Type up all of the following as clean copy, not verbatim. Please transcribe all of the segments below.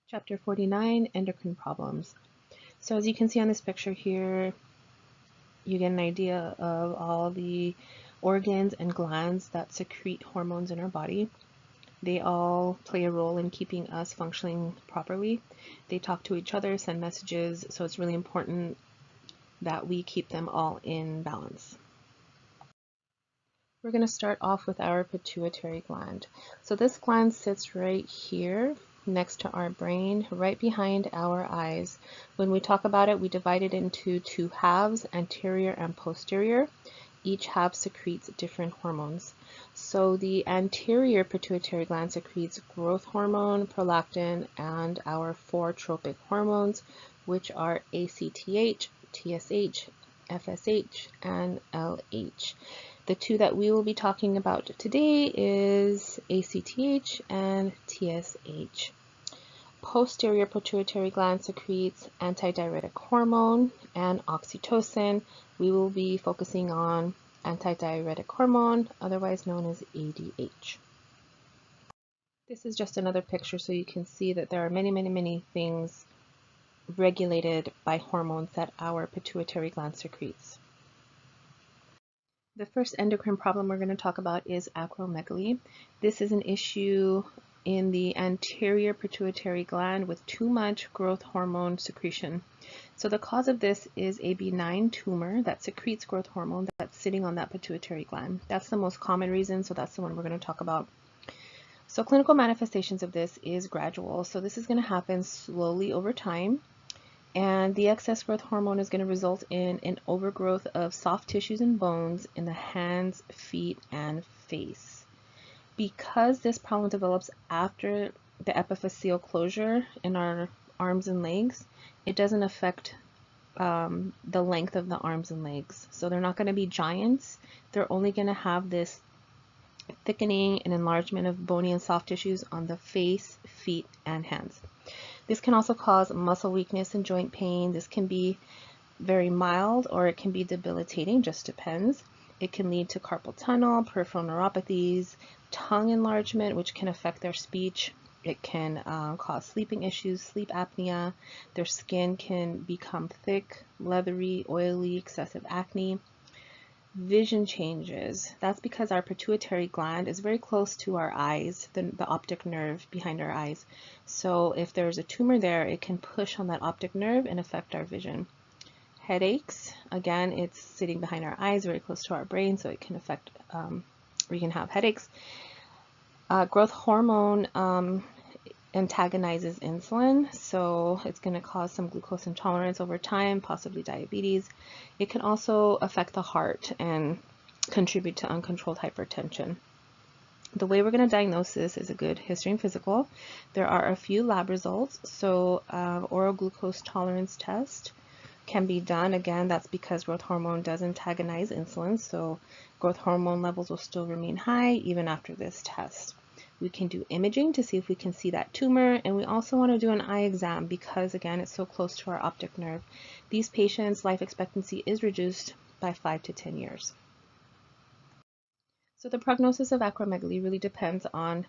Chapter 49, Endocrine Problems. So as you can see on this picture here, you get an idea of all the organs and glands that secrete hormones in our body. They all play a role in keeping us functioning properly. They talk to each other, send messages, so it's really important that we keep them all in balance. We're going to start off with our pituitary gland. So this gland sits right here next to our brain, right behind our eyes. When we talk about it, we divide it into two halves, anterior and posterior. Each half secretes different hormones. So the anterior pituitary gland secretes growth hormone, prolactin, and our four tropic hormones, which are ACTH, TSH, FSH, and LH. The two that we will be talking about today is ACTH and TSH. Posterior pituitary gland secretes antidiuretic hormone and oxytocin. We will be focusing on antidiuretic hormone, otherwise known as ADH. This is just another picture so you can see that there are many things regulated by hormones that our pituitary gland secretes. The first endocrine problem we're going to talk about is acromegaly. This is an issue in the anterior pituitary gland with too much growth hormone secretion. So the cause of this is a benign tumor that secretes growth hormone that's sitting on that pituitary gland. That's the most common reason, so that's the one we're going to talk about. So clinical manifestations of this is gradual. So this is going to happen slowly over time. And the excess growth hormone is going to result in an overgrowth of soft tissues and bones in the hands, feet, and face. Because this problem develops after the epiphyseal closure in our arms and legs, it doesn't affect the length of the arms and legs. So they're not going to be giants. They're only going to have this thickening and enlargement of bony and soft tissues on the face, feet, and hands. This can also cause muscle weakness and joint pain. This can be very mild or it can be debilitating, just depends. It can lead to carpal tunnel, peripheral neuropathies, tongue enlargement, which can affect their speech. It can cause sleeping issues, sleep apnea. Their skin can become thick, leathery, oily, excessive acne. Vision changes. That's because our pituitary gland is very close to our eyes, the optic nerve behind our eyes. So if there's a tumor there, it can push on that optic nerve and affect our vision. Headaches, again, it's sitting behind our eyes, very close to our brain, so it can affect, we can have headaches. Growth hormone antagonizes insulin, so it's going to cause some glucose intolerance over time, possibly diabetes. It can also affect the heart and contribute to uncontrolled hypertension. The way we're going to diagnose this is a good history and physical. There are a few lab results, so oral glucose tolerance test can be done. Again, that's because growth hormone does antagonize insulin, so growth hormone levels will still remain high even after this test. We can do imaging to see if we can see that tumor, and we also want to do an eye exam because, again, it's so close to our optic nerve. These patients' life expectancy is reduced by 5 to 10 years. So the prognosis of acromegaly really depends on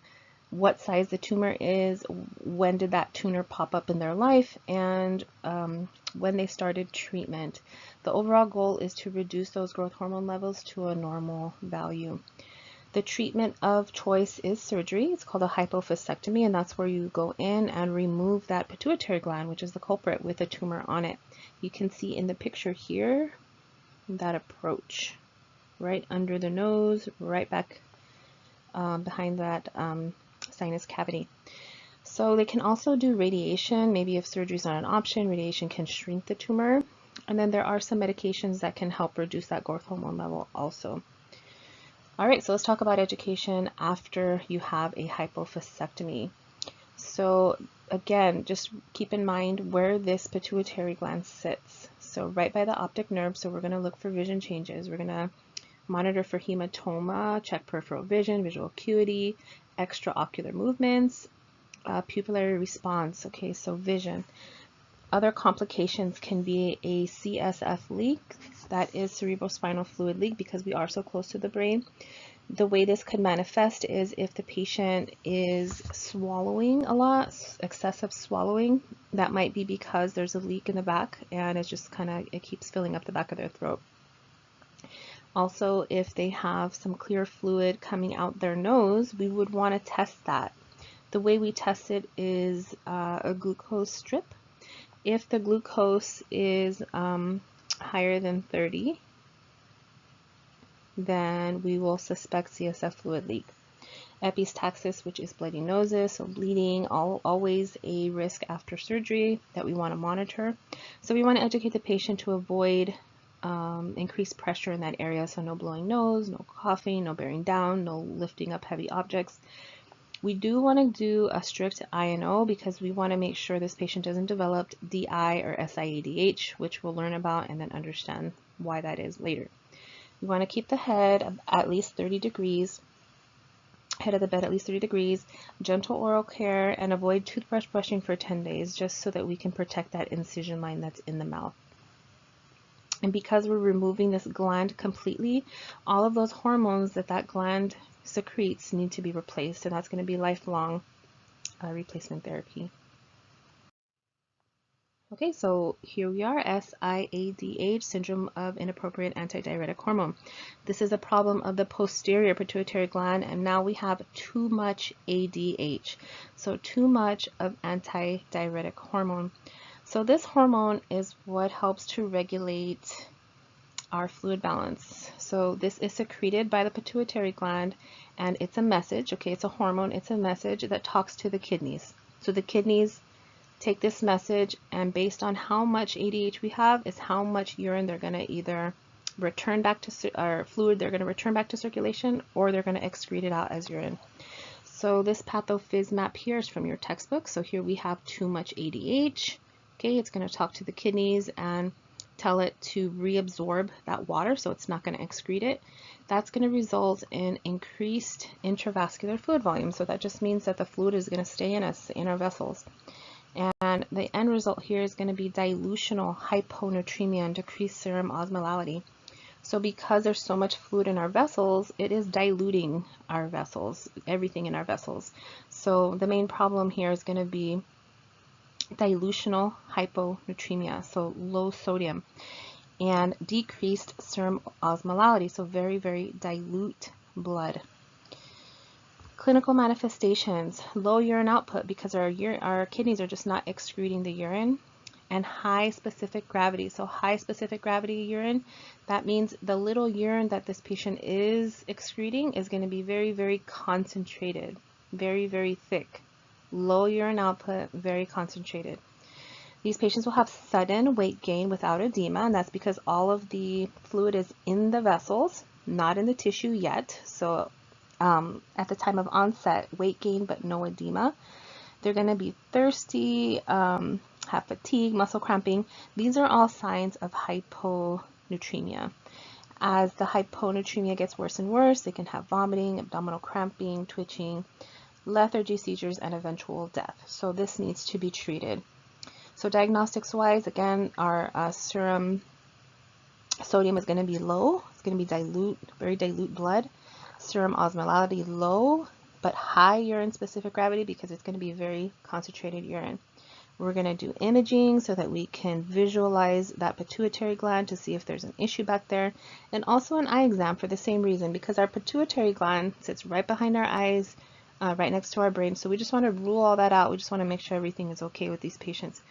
what size the tumor is, when did that tumor pop up in their life, and when they started treatment. The overall goal is to reduce those growth hormone levels to a normal value. The treatment of choice is surgery. It's called a hypophysectomy, and that's where you go in and remove that pituitary gland, which is the culprit, with a tumor on it. You can see in the picture here that approach, right under the nose, right back behind that sinus cavity. So they can also do radiation. Maybe if surgery is not an option, radiation can shrink the tumor. And then there are some medications that can help reduce that growth hormone level also. All right, so let's talk about education after you have a hypophysectomy. So again, just keep in mind where this pituitary gland sits. So right by the optic nerve, so we're going to look for vision changes. We're going to monitor for hematoma, check peripheral vision, visual acuity, extraocular movements, pupillary response. Okay, so vision. Other complications can be a CSF leak, that is cerebrospinal fluid leak, because we are so close to the brain. The way this could manifest is if the patient is swallowing a lot, excessive swallowing. That might be because there's a leak in the back and it's just it keeps filling up the back of their throat. Also, if they have some clear fluid coming out their nose, we would want to test that. The way we test it is a glucose strip. If the glucose is higher than 30, then we will suspect CSF fluid leak. Epistaxis, which is bloody noses, so bleeding, always a risk after surgery that we want to monitor. So we want to educate the patient to avoid increased pressure in that area. So no blowing nose, no coughing, no bearing down, no lifting up heavy objects. We do want to do a strict I&O because we want to make sure this patient doesn't develop DI or SIADH, which we'll learn about and then understand why that is later. We want to keep the head at least 30 degrees, head of the bed at least 30 degrees, gentle oral care, and avoid toothbrush brushing for 10 days just so that we can protect that incision line that's in the mouth. And because we're removing this gland completely, all of those hormones that gland secretes need to be replaced, and that's going to be lifelong replacement therapy. Okay, so here we are, SIADH, syndrome of inappropriate antidiuretic hormone. This is a problem of the posterior pituitary gland, and now we have too much ADH, so too much of antidiuretic hormone. So this hormone is what helps to regulate our fluid balance. So this is secreted by the pituitary gland, and it's a message, okay, it's a hormone, it's a message that talks to the kidneys. So the kidneys take this message, and based on how much ADH we have is how much urine they're going to either return back to, or fluid they're going to return back to circulation, or they're going to excrete it out as urine. So this pathophys map here is from your textbook. So here we have too much ADH. Okay, it's going to talk to the kidneys and tell it to reabsorb that water, so it's not going to excrete it. That's going to result in increased intravascular fluid volume. So that just means that the fluid is going to stay in us, in our vessels. And the end result here is going to be dilutional hyponatremia and decreased serum osmolality. So because there's so much fluid in our vessels, it is diluting our vessels, everything in our vessels. So the main problem here is going to be dilutional hyponatremia, so low sodium, and decreased serum osmolality, so very, very dilute blood. Clinical manifestations: low urine output because our kidneys are just not excreting the urine, and high specific gravity. So high specific gravity urine, that means the little urine that this patient is excreting is going to be very, very concentrated, very, very thick. Low urine output, very concentrated. These patients will have sudden weight gain without edema, and that's because all of the fluid is in the vessels, not in the tissue yet. So at the time of onset, weight gain but no edema. They're going to be thirsty, have fatigue, muscle cramping. These are all signs of hyponatremia. As the hyponatremia gets worse and worse, they can have vomiting, abdominal cramping, twitching, lethargy, seizures, and eventual death. So this needs to be treated. So diagnostics wise, again, our serum sodium is going to be low. It's going to be dilute, very dilute blood. Serum osmolality low, but high urine specific gravity because it's going to be very concentrated urine. We're going to do imaging so that we can visualize that pituitary gland to see if there's an issue back there, and also an eye exam for the same reason, because our pituitary gland sits right behind our eyes, right next to our brain. So we just want to rule all that out. We just want to make sure everything is okay with these patients.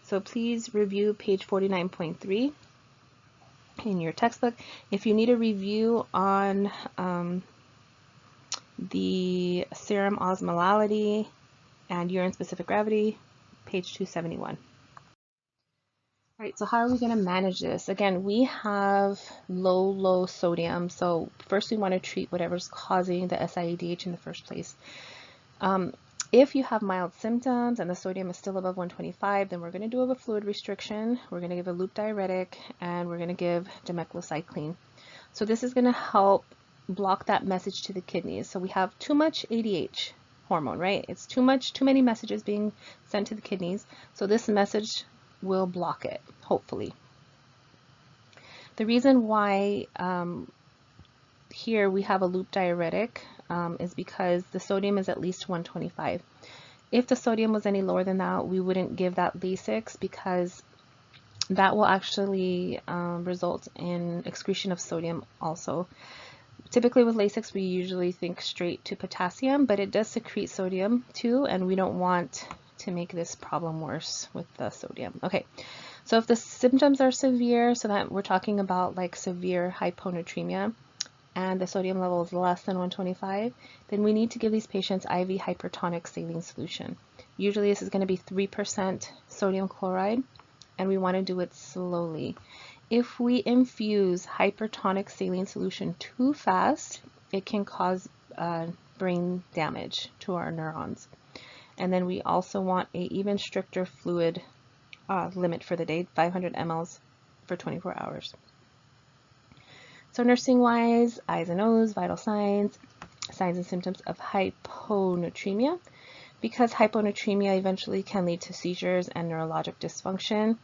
So please review page 49.3 in your textbook. If you need a review on the serum osmolality and urine specific gravity, page 271. All right, so how are we going to manage this? Again, we have low sodium. So first we want to treat whatever's causing the SIADH in the first place. If you have mild symptoms and the sodium is still above 125, then we're going to do a fluid restriction. We're going to give a loop diuretic, and we're going to give dimeclocycline. So this is going to help block that message to the kidneys. So we have too much ADH hormone, right? It's too many messages being sent to the kidneys. So this message will block it, hopefully. The reason why here we have a loop diuretic is because the sodium is at least 125. If the sodium was any lower than that, we wouldn't give that Lasix because that will actually result in excretion of sodium also. Typically with Lasix, we usually think straight to potassium, but it does secrete sodium too, and we don't want to make this problem worse with the sodium. Okay, so if the symptoms are severe, so that we're talking about like severe hyponatremia, and the sodium level is less than 125, then we need to give these patients IV hypertonic saline solution. Usually this is going to be 3% sodium chloride, and we want to do it slowly. If we infuse hypertonic saline solution too fast, it can cause brain damage to our neurons. And then we also want an even stricter fluid limit for the day, 500 mLs for 24 hours. So nursing-wise, eyes and nose, vital signs and symptoms of hyponatremia. Because hyponatremia eventually can lead to seizures and neurologic dysfunction,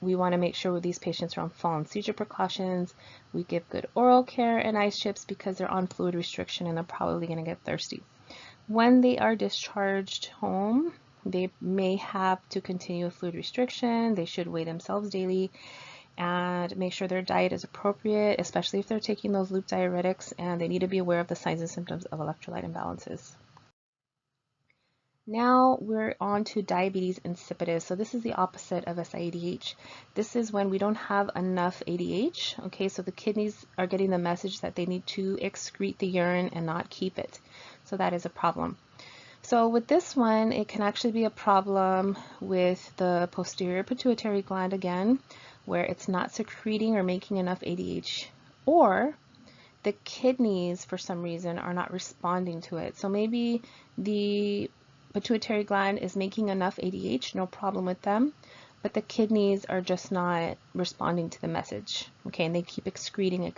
we want to make sure these patients are on fall and seizure precautions. We give good oral care and ice chips because they're on fluid restriction and they're probably going to get thirsty. When they are discharged home, they may have to continue with fluid restriction. They should weigh themselves daily and make sure their diet is appropriate, especially if they're taking those loop diuretics, and they need to be aware of the signs and symptoms of electrolyte imbalances. Now we're on to diabetes insipidus. So this is the opposite of SIADH. This is when we don't have enough ADH. Okay, so the kidneys are getting the message that they need to excrete the urine and not keep it. So that is a problem. So with this one, it can actually be a problem with the posterior pituitary gland again, where it's not secreting or making enough ADH, or the kidneys for some reason are not responding to it. So maybe the pituitary gland is making enough ADH, no problem with them, but the kidneys are just not responding to the message. Okay, and they keep excreting.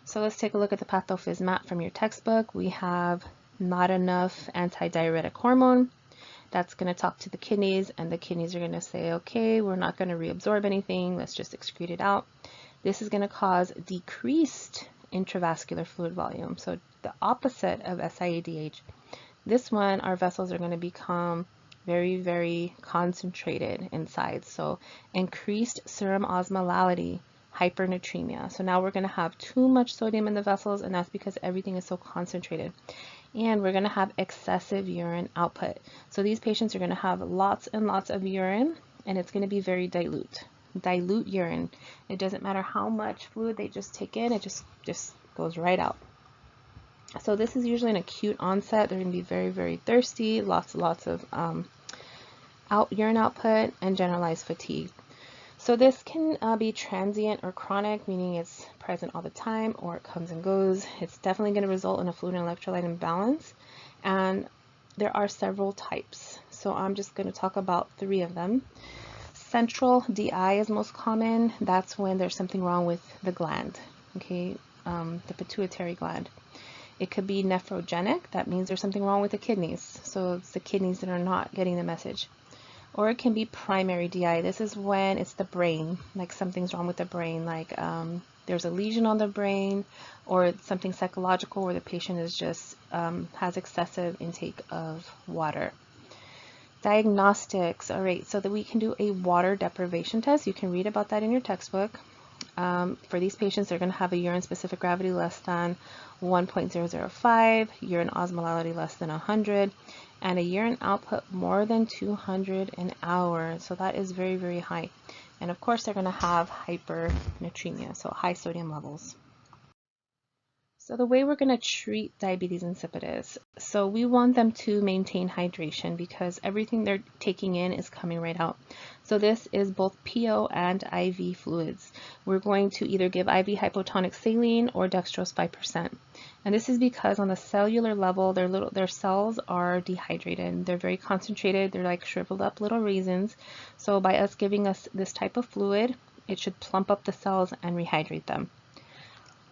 So let's take a look at the pathophys map from your textbook. We have not enough antidiuretic hormone. That's going to talk to the kidneys, and the kidneys are going to say, okay, we're not going to reabsorb anything, let's just excrete it out. This is going to cause decreased intravascular fluid volume. So the opposite of SIADH. This one, our vessels are going to become very, very concentrated inside. So increased serum osmolality, hypernatremia. So now we're going to have too much sodium in the vessels, and that's because everything is so concentrated. And we're going to have excessive urine output. So these patients are going to have lots and lots of urine, and it's going to be very dilute urine. It doesn't matter how much fluid they just take in, it just goes right out. So this is usually an acute onset. They're going to be very, very thirsty, lots of urine output, and generalized fatigue. So this can be transient or chronic, meaning it's present all the time, or it comes and goes. It's definitely going to result in a fluid and electrolyte imbalance, and there are several types. So I'm just going to talk about 3 of them. Central DI is most common. That's when there's something wrong with the gland, okay, the pituitary gland. It could be nephrogenic. That means there's something wrong with the kidneys. So it's the kidneys that are not getting the message. Or it can be primary DI. This is when it's the brain, like something's wrong with the brain, like there's a lesion on the brain, or something psychological where the patient is just has excessive intake of water. Diagnostics, all right, so that we can do a water deprivation test. You can read about that in your textbook. For these patients, they're going to have a urine specific gravity less than 1.005, urine osmolality less than 100, and a urine output more than 200 an hour. So that is very, very high. And of course, they're going to have hypernatremia, so high sodium levels. So the way we're going to treat diabetes insipidus, so we want them to maintain hydration because everything they're taking in is coming right out. So this is both PO and IV fluids. We're going to either give IV hypotonic saline or dextrose 5%. And this is because on the cellular level, their cells are dehydrated. They're very concentrated. They're like shriveled up little raisins. So by us giving us this type of fluid, it should plump up the cells and rehydrate them.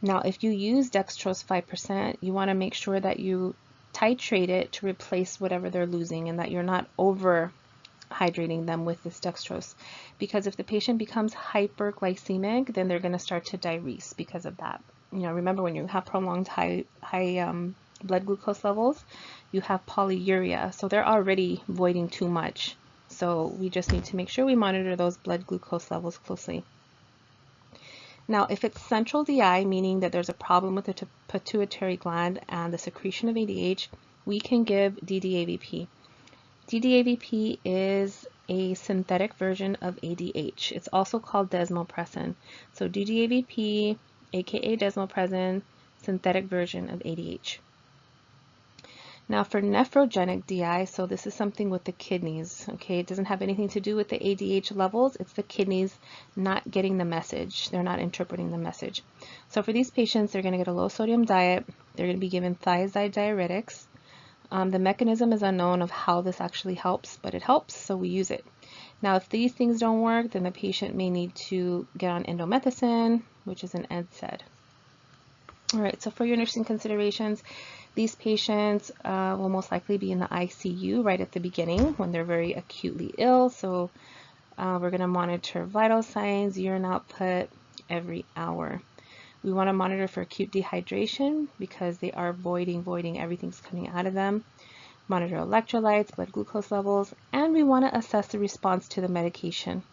Now, if you use dextrose 5%, you want to make sure that you titrate it to replace whatever they're losing and that you're not over hydrating them with this dextrose. Because if the patient becomes hyperglycemic, then they're going to start to diurese because of that. remember when you have prolonged high blood glucose levels, you have polyuria. So they're already voiding too much. So we just need to make sure we monitor those blood glucose levels closely. Now, if it's central DI, meaning that there's a problem with the pituitary gland and the secretion of ADH, we can give DDAVP. DDAVP is a synthetic version of ADH. It's also called desmopressin. So DDAVP, aka desmopressin, synthetic version of ADH. Now for nephrogenic DI, so this is something with the kidneys, okay? It doesn't have anything to do with the ADH levels. It's the kidneys not getting the message. They're not interpreting the message. So for these patients, they're going to get a low sodium diet. They're going to be given thiazide diuretics. The mechanism is unknown of how this actually helps, but it helps, so we use it. Now, if these things don't work, then the patient may need to get on indomethacin, which is an NSAID. All right, so for your nursing considerations, these patients will most likely be in the ICU right at the beginning when they're very acutely ill. So we're going to monitor vital signs, urine output every hour. We want to monitor for acute dehydration because they are voiding, everything's coming out of them. Monitor electrolytes, blood glucose levels, and we want to assess the response to the medication.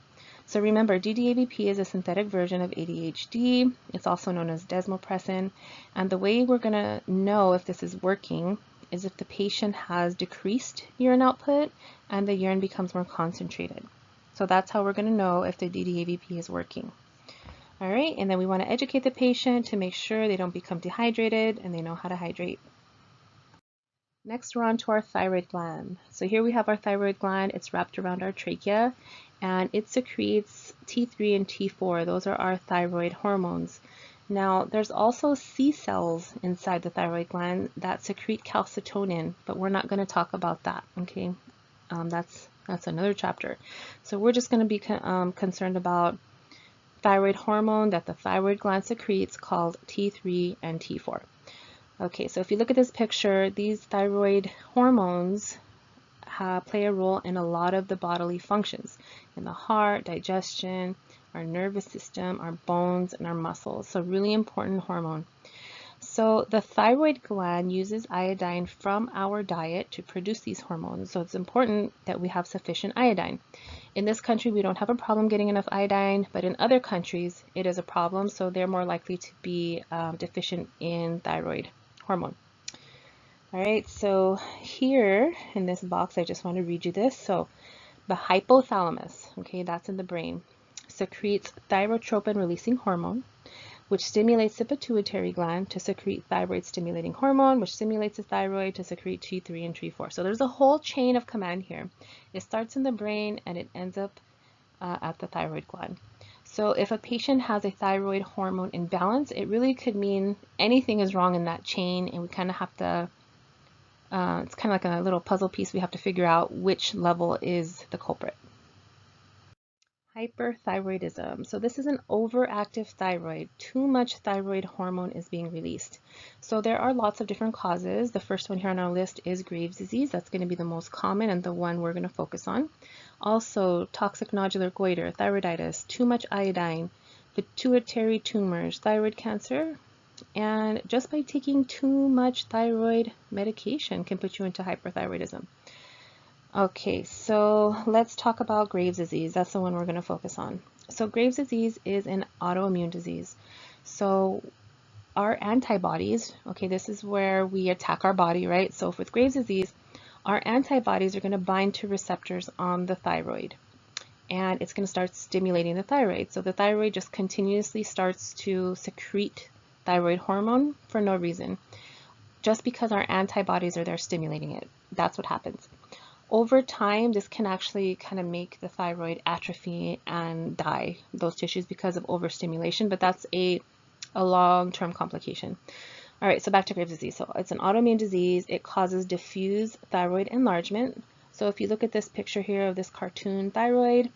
So remember, DDAVP is a synthetic version of ADHD. It's also known as desmopressin. And the way we're going to know if this is working is if the patient has decreased urine output and the urine becomes more concentrated. So that's how we're going to know if the DDAVP is working. All right, and then we want to educate the patient to make sure they don't become dehydrated and they know how to hydrate. Next, we're on to our thyroid gland. So here we have our thyroid gland. It's wrapped around our trachea, and it secretes T3 and T4. Those are our thyroid hormones. Now, there's also C cells inside the thyroid gland that secrete calcitonin, but we're not going to talk about that, okay? That's another chapter. So we're just going to be concerned about thyroid hormone that the thyroid gland secretes called T3 and T4. Okay, so if you look at this picture, these thyroid hormones play a role in a lot of the bodily functions, in the heart, digestion, our nervous system, our bones, and our muscles. So really important hormone. So the thyroid gland uses iodine from our diet to produce these hormones. So it's important that we have sufficient iodine. In this country, we don't have a problem getting enough iodine, but in other countries, it is a problem. So they're more likely to be deficient in thyroid hormone. All right, so here in this box, I just want to read you this. So the hypothalamus, okay, that's in the brain, secretes thyrotropin releasing hormone, which stimulates the pituitary gland to secrete thyroid stimulating hormone, which stimulates the thyroid to secrete T3 and T4. So there's a whole chain of command here. It starts in the brain and it ends up at the thyroid gland. So if a patient has a thyroid hormone imbalance, it really could mean anything is wrong in that chain, and we kind of have to, it's kind of like a little puzzle piece. We have to figure out which level is the culprit. Hyperthyroidism. So this is an overactive thyroid. Too much thyroid hormone is being released. So there are lots of different causes. The first one here on our list is Graves' disease. That's going to be the most common and the one we're going to focus on. Also, toxic nodular goiter, thyroiditis, too much iodine, pituitary tumors, thyroid cancer, and just by taking too much thyroid medication can put you into hyperthyroidism. Okay, so let's talk about Graves' disease. That's the one we're going to focus on. So Graves' disease is an autoimmune disease. So our antibodies, okay, this is where we attack our body, right? So with Graves' disease, our antibodies are going to bind to receptors on the thyroid, and it's going to start stimulating the thyroid. So the thyroid just continuously starts to secrete thyroid hormone for no reason, just because our antibodies are there stimulating it. That's what happens. Over time, this can actually kind of make the thyroid atrophy and die, those tissues, because of overstimulation, but that's a long-term complication. All right, so back to Graves' disease. So it's an autoimmune disease. It causes diffuse thyroid enlargement. So if you look at this picture here of this cartoon thyroid,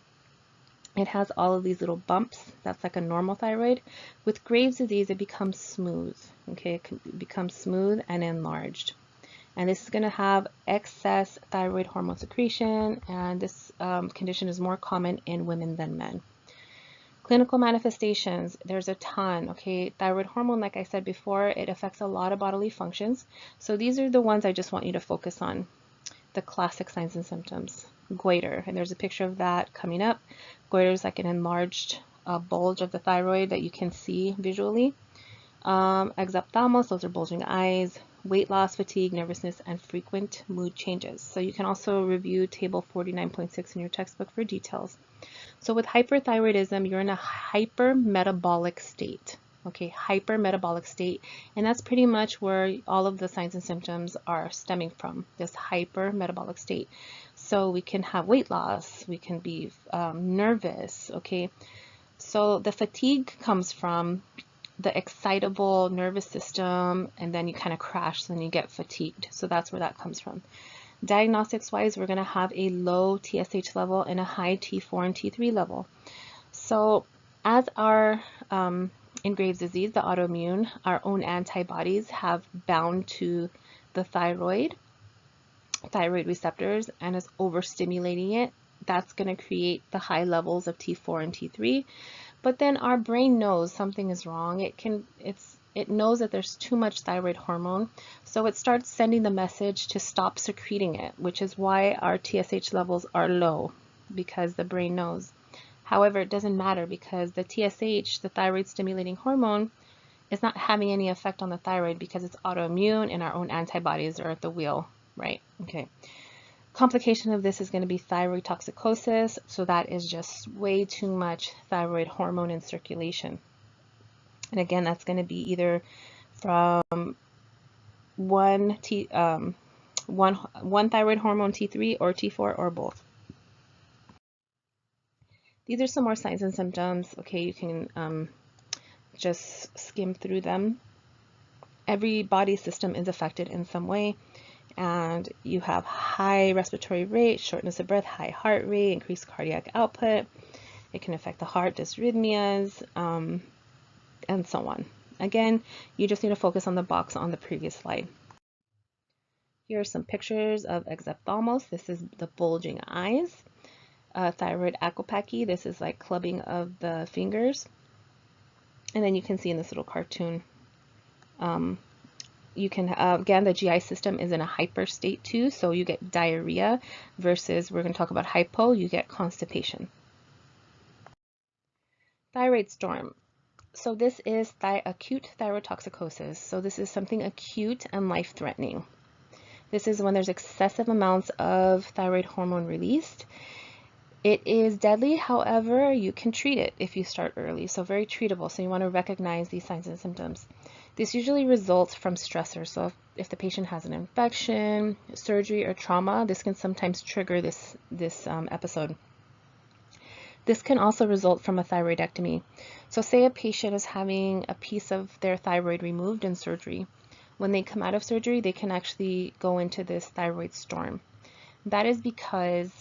it has all of these little bumps. That's like a normal thyroid. With Graves' disease, it becomes smooth. Okay, it becomes smooth and enlarged. And this is going to have excess thyroid hormone secretion, and this condition is more common in women than men. Clinical manifestations, there's a ton, okay? Thyroid hormone, like I said before, it affects a lot of bodily functions. So these are the ones I just want you to focus on. The classic signs and symptoms. Goiter, and there's a picture of that coming up. Goiter is like an enlarged bulge of the thyroid that you can see visually. Exophthalmos, those are bulging eyes. Weight loss, fatigue, nervousness, and frequent mood changes. So you can also review table 49.6 in your textbook for details. So with hyperthyroidism, you're in a hypermetabolic state. Okay, hypermetabolic state, and that's pretty much where all of the signs and symptoms are stemming from, this hypermetabolic state. So we can have weight loss, we can be nervous, okay? So the fatigue comes from the excitable nervous system, and then you kind of crash, and then you get fatigued. So that's where that comes from. Diagnostics wise, we're going to have a low TSH level and a high T4 and T3 level. So as our in Graves' disease, the autoimmune, our own antibodies have bound to the thyroid receptors and is overstimulating it. That's going to create the high levels of T4 and T3. But then our brain knows something is wrong. It knows that there's too much thyroid hormone, so it starts sending the message to stop secreting it, which is why our TSH levels are low, because the brain knows. However, it doesn't matter because the TSH, the thyroid stimulating hormone, is not having any effect on the thyroid because it's autoimmune and our own antibodies are at the wheel, right? Okay. Complication of this is going to be thyroid toxicosis, so that is just way too much thyroid hormone in circulation. And again, that's going to be either from one thyroid hormone, T3 or T4, or both. These are some more signs and symptoms. Okay, you can just skim through them. Every body system is affected in some way, and you have high respiratory rate, shortness of breath, high heart rate, increased cardiac output. It can affect the heart, dysrhythmias, and so on. Again, you just need to focus on the box on the previous slide. Here are some pictures of exophthalmos. This is the bulging eyes. Thyroid acromegaly, this is like clubbing of the fingers. And then you can see in this little cartoon, you can, again, the GI system is in a hyper state too, so you get diarrhea versus, we're going to talk about hypo, you get constipation. Thyroid storm. So this is acute thyroid toxicosis. So this is something acute and life-threatening. This is when there's excessive amounts of thyroid hormone released. It is deadly, however, you can treat it if you start early, so very treatable. So you want to recognize these signs and symptoms. This usually results from stressors. So if the patient has an infection, surgery, or trauma, this can sometimes trigger this episode. This can also result from a thyroidectomy. So say a patient is having a piece of their thyroid removed in surgery. When they come out of surgery, they can actually go into this thyroid storm. That is because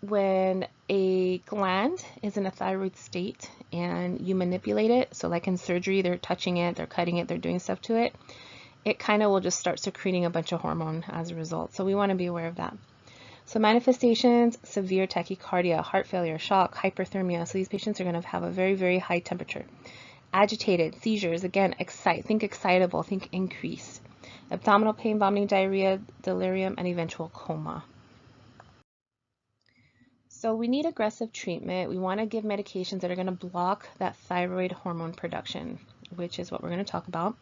when a gland is in a thyroid state and you manipulate it, so like in surgery, they're touching it, they're cutting it, they're doing stuff to it, it kind of will just start secreting a bunch of hormone as a result. So we want to be aware of that. So manifestations, severe tachycardia, heart failure, shock, hyperthermia. So these patients are going to have a very, very high temperature. Agitated, seizures, again, think excitable, think increase. Abdominal pain, vomiting, diarrhea, delirium, and eventual coma. So we need aggressive treatment. We want to give medications that are going to block that thyroid hormone production, which is what we're going to talk about.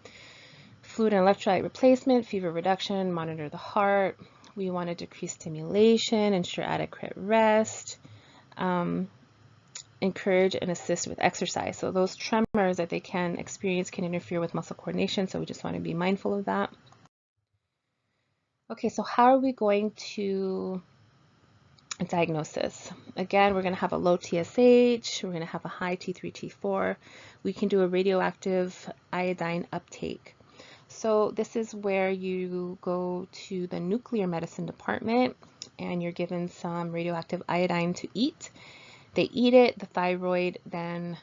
Fluid and electrolyte replacement, fever reduction, monitor the heart. We want to decrease stimulation, ensure adequate rest, encourage and assist with exercise. So those tremors that they can experience can interfere with muscle coordination, so we just want to be mindful of that. Okay, so how are we going to diagnosis? Again, we're going to have a low TSH, we're going to have a high T3, T4. We can do a radioactive iodine uptake. So this is where you go to the nuclear medicine department and you're given some radioactive iodine to eat. They eat it, the thyroid then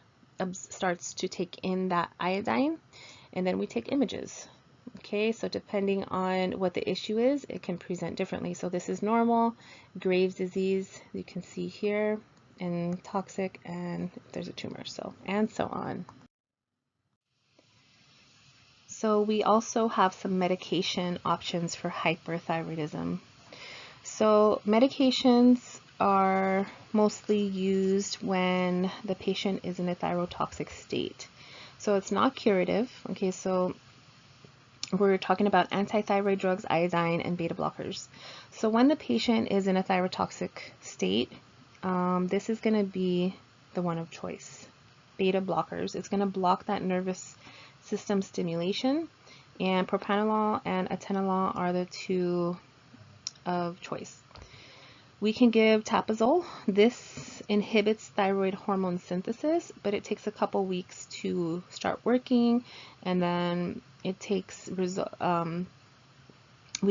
starts to take in that iodine, and then we take images. Okay, so depending on what the issue is, it can present differently. So this is normal, Graves' disease, you can see here, and toxic, and if there's a tumor, so and so on. So we also have some medication options for hyperthyroidism. So medications are mostly used when the patient is in a thyrotoxic state. So it's not curative. Okay, so we're talking about antithyroid drugs, iodine, and beta blockers. So when the patient is in a thyrotoxic state, this is going to be the one of choice. Beta blockers. It's going to block that nervous system stimulation, and propranolol and atenolol are the two of choice. We can give tapazole. This inhibits thyroid hormone synthesis, but it takes a couple weeks to start working, and then it takes we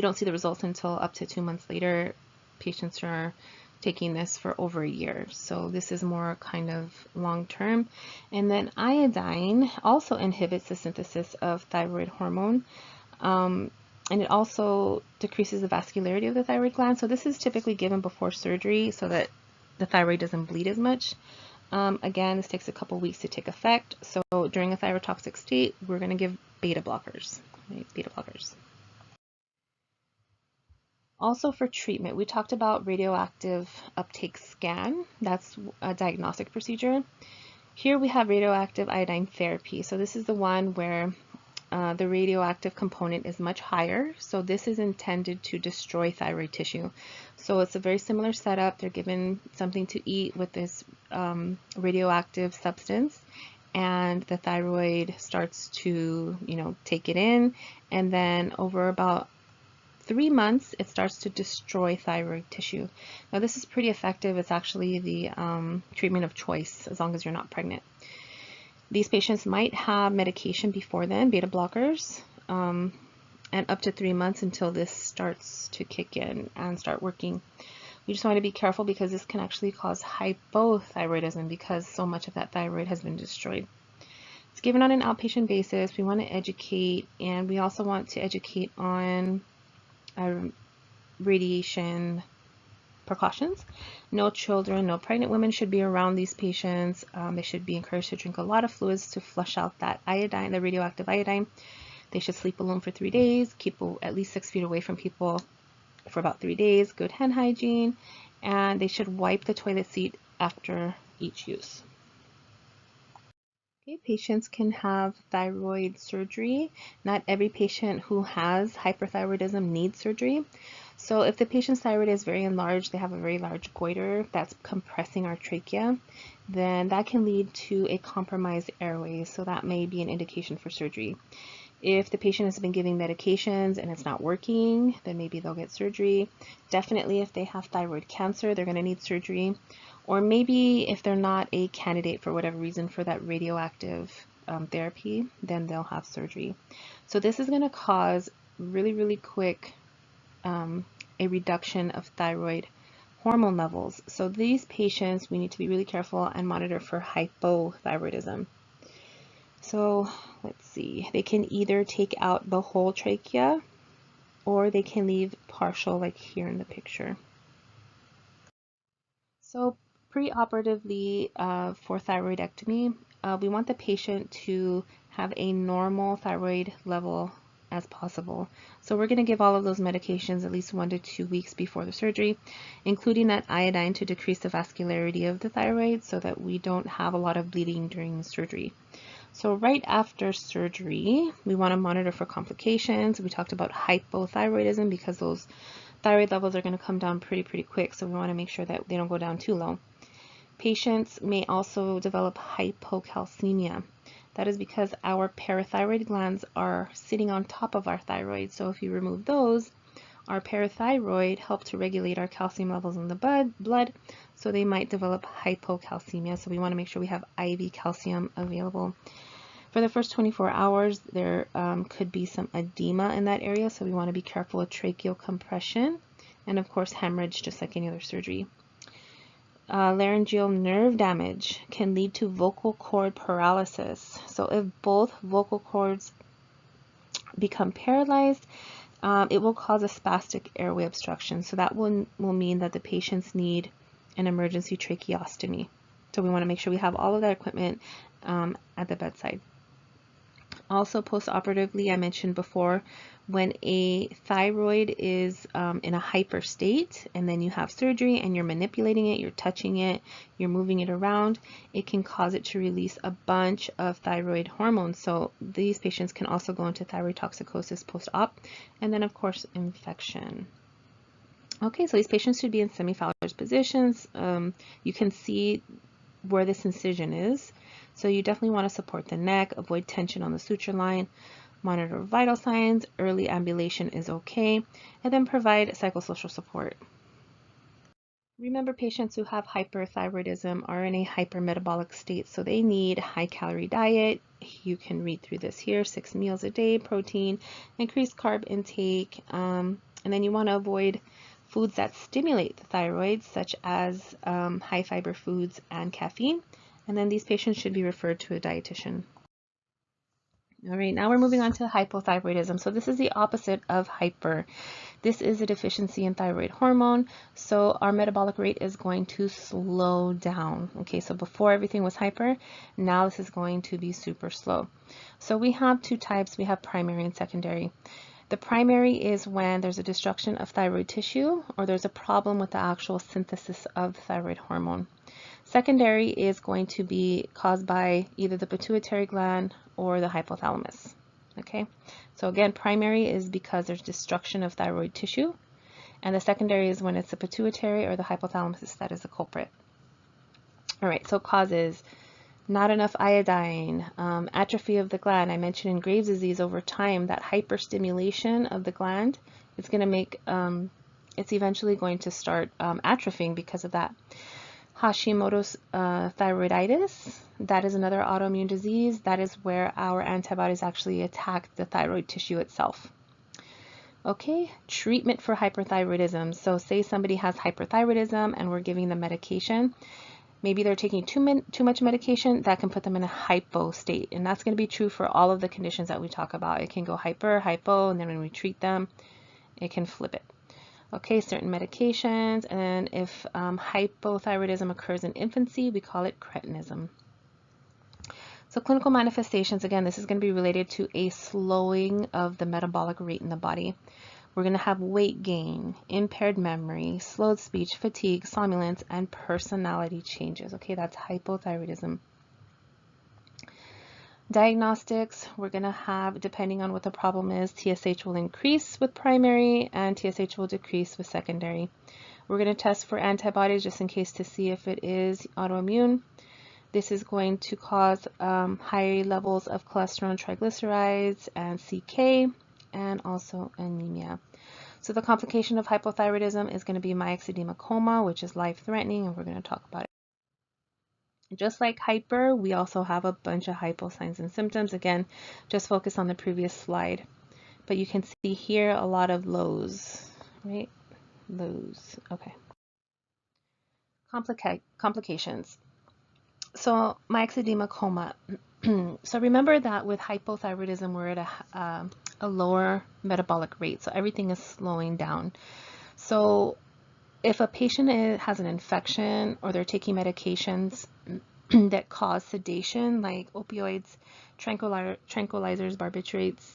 don't see the results until up to 2 months later. Patients are taking this for over a year, so this is more kind of long term. And then iodine also inhibits the synthesis of thyroid hormone, and it also decreases the vascularity of the thyroid gland. So this is typically given before surgery so that the thyroid doesn't bleed as much. Again, this takes a couple weeks to take effect. So during a thyrotoxic state, we're going to give beta blockers. Right? Beta blockers. Also for treatment, we talked about radioactive uptake scan. That's a diagnostic procedure. Here we have radioactive iodine therapy. So this is the one where the radioactive component is much higher. So this is intended to destroy thyroid tissue. So it's a very similar setup. They're given something to eat with this radioactive substance, and the thyroid starts to, take it in, and then over about 3 months, it starts to destroy thyroid tissue. Now this is pretty effective. It's actually the treatment of choice as long as you're not pregnant. These patients might have medication before then, beta blockers, and up to 3 months until this starts to kick in and start working. We just want to be careful because this can actually cause hypothyroidism because so much of that thyroid has been destroyed. It's given on an outpatient basis. We want to educate, and we also want to educate on radiation precautions. No children, no pregnant women should be around these patients. They should be encouraged to drink a lot of fluids to flush out that iodine, the radioactive iodine. They should sleep alone for 3 days, keep at least 6 feet away from people for about 3 days, good hand hygiene, and they should wipe the toilet seat after each use. Okay, patients can have thyroid surgery. Not every patient who has hyperthyroidism needs surgery. So if the patient's thyroid is very enlarged, they have a very large goiter that's compressing our trachea, then that can lead to a compromised airway. So that may be an indication for surgery. If the patient has been giving medications and it's not working, then maybe they'll get surgery. Definitely if they have thyroid cancer, they're going to need surgery. Or maybe if they're not a candidate for whatever reason for that radioactive therapy, then they'll have surgery. So this is going to cause really, really quick a reduction of thyroid hormone levels. So these patients, we need to be really careful and monitor for hypothyroidism. So let's see, they can either take out the whole trachea or they can leave partial, like here in the picture. So preoperatively for thyroidectomy, we want the patient to have a normal thyroid level as possible. So we're going to give all of those medications at least 1 to 2 weeks before the surgery, including that iodine to decrease the vascularity of the thyroid so that we don't have a lot of bleeding during surgery. So right after surgery, we want to monitor for complications. We talked about hypothyroidism because those thyroid levels are going to come down pretty quick, so we want to make sure that they don't go down too low. Patients may also develop hypocalcemia. That is because our parathyroid glands are sitting on top of our thyroid. So if you remove those, our parathyroid help to regulate our calcium levels in the blood, so they might develop hypocalcemia. So we want to make sure we have IV calcium available. For the first 24 hours, there could be some edema in that area, so we want to be careful with tracheal compression and, of course, hemorrhage, just like any other surgery. Laryngeal nerve damage can lead to vocal cord paralysis. So if both vocal cords become paralyzed, it will cause a spastic airway obstruction. So that will mean that the patients need an emergency tracheostomy. So we want to make sure we have all of that equipment at the bedside. Also, postoperatively, I mentioned before, when a thyroid is in a hyper state and then you have surgery and you're manipulating it, you're touching it, you're moving it around, it can cause it to release a bunch of thyroid hormones. So these patients can also go into thyroid toxicosis post-op, and then of course infection. Okay, so these patients should be in semi-Fowler's positions. You can see where this incision is. So you definitely want to support the neck, avoid tension on the suture line, monitor vital signs, early ambulation is okay, and then provide psychosocial support. Remember, patients who have hyperthyroidism are in a hypermetabolic state, so they need high-calorie diet. You can read through this here: 6 meals a day, protein, increased carb intake, and then you want to avoid foods that stimulate the thyroid, such as high-fiber foods and caffeine. And then these patients should be referred to a dietitian. All right, now we're moving on to hypothyroidism. So this is the opposite of hyper. This is a deficiency in thyroid hormone, so our metabolic rate is going to slow down. Okay, so before everything was hyper, now this is going to be super slow. So we have two types. We have primary and secondary. The primary is when there's a destruction of thyroid tissue or there's a problem with the actual synthesis of thyroid hormone. Secondary is going to be caused by either the pituitary gland or the hypothalamus. Okay, so again, primary is because there's destruction of thyroid tissue, and the secondary is when it's the pituitary or the hypothalamus that is the culprit. All right, so causes: not enough iodine, atrophy of the gland. I mentioned in Graves' disease, over time, that hyperstimulation of the gland is going to make, it's eventually going to start atrophying because of that. Hashimoto's thyroiditis, that is another autoimmune disease. That is where our antibodies actually attack the thyroid tissue itself. Okay, treatment for hyperthyroidism. So say somebody has hyperthyroidism and we're giving them medication. Maybe they're taking too much medication, that can put them in a hypo state. And that's going to be true for all of the conditions that we talk about. It can go hyper, hypo, and then when we treat them, it can flip it. Okay, certain medications, and if hypothyroidism occurs in infancy, we call it cretinism. So clinical manifestations, again, this is going to be related to a slowing of the metabolic rate in the body. We're going to have weight gain, impaired memory, slowed speech, fatigue, somnolence, and personality changes. Okay, that's hypothyroidism. Diagnostics, we're going to have, depending on what the problem is, TSH will increase with primary and TSH will decrease with secondary. We're going to test for antibodies just in case to see if it is autoimmune. This is going to cause high levels of cholesterol and triglycerides and CK, and also anemia. So the complication of hypothyroidism is going to be myxedema coma, which is life-threatening, and we're going to talk about it. Just like hyper, we also have a bunch of hypo signs and symptoms. Again, just focus on the previous slide. But you can see here a lot of lows, right? Lows, okay. Complications. So myxedema coma. So remember that with hypothyroidism, we're at a lower metabolic rate. So everything is slowing down. So if a patient has an infection or they're taking medications that cause sedation, like opioids, tranquilizers, barbiturates,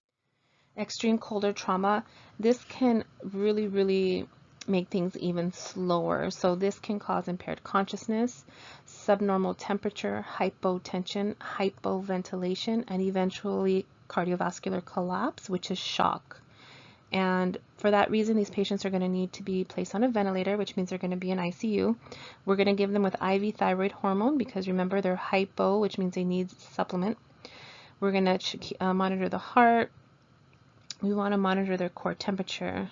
extreme cold or trauma, this can really make things even slower. So this can cause impaired consciousness, subnormal temperature, hypotension, hypoventilation, and eventually cardiovascular collapse, which is shock. And for that reason, these patients are going to need to be placed on a ventilator, which means they're going to be in ICU. We're going to give them with IV thyroid hormone because remember they're hypo, which means they need supplement. We're going to monitor the heart. We want to monitor their core temperature.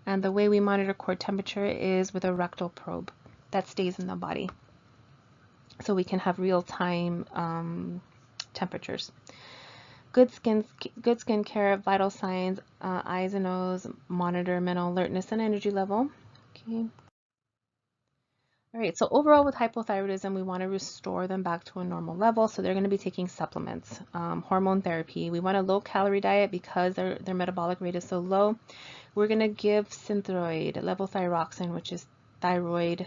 And the way we monitor core temperature is with a rectal probe that stays in the body. So we can have real-time temperatures. Good skin care, vital signs, eyes and nose, monitor mental alertness and energy level. Okay. All right, so overall with hypothyroidism, we want to restore them back to a normal level. So they're going to be taking supplements, hormone therapy. We want a low-calorie diet because their metabolic rate is so low. We're going to give Synthroid, levothyroxine, which is thyroid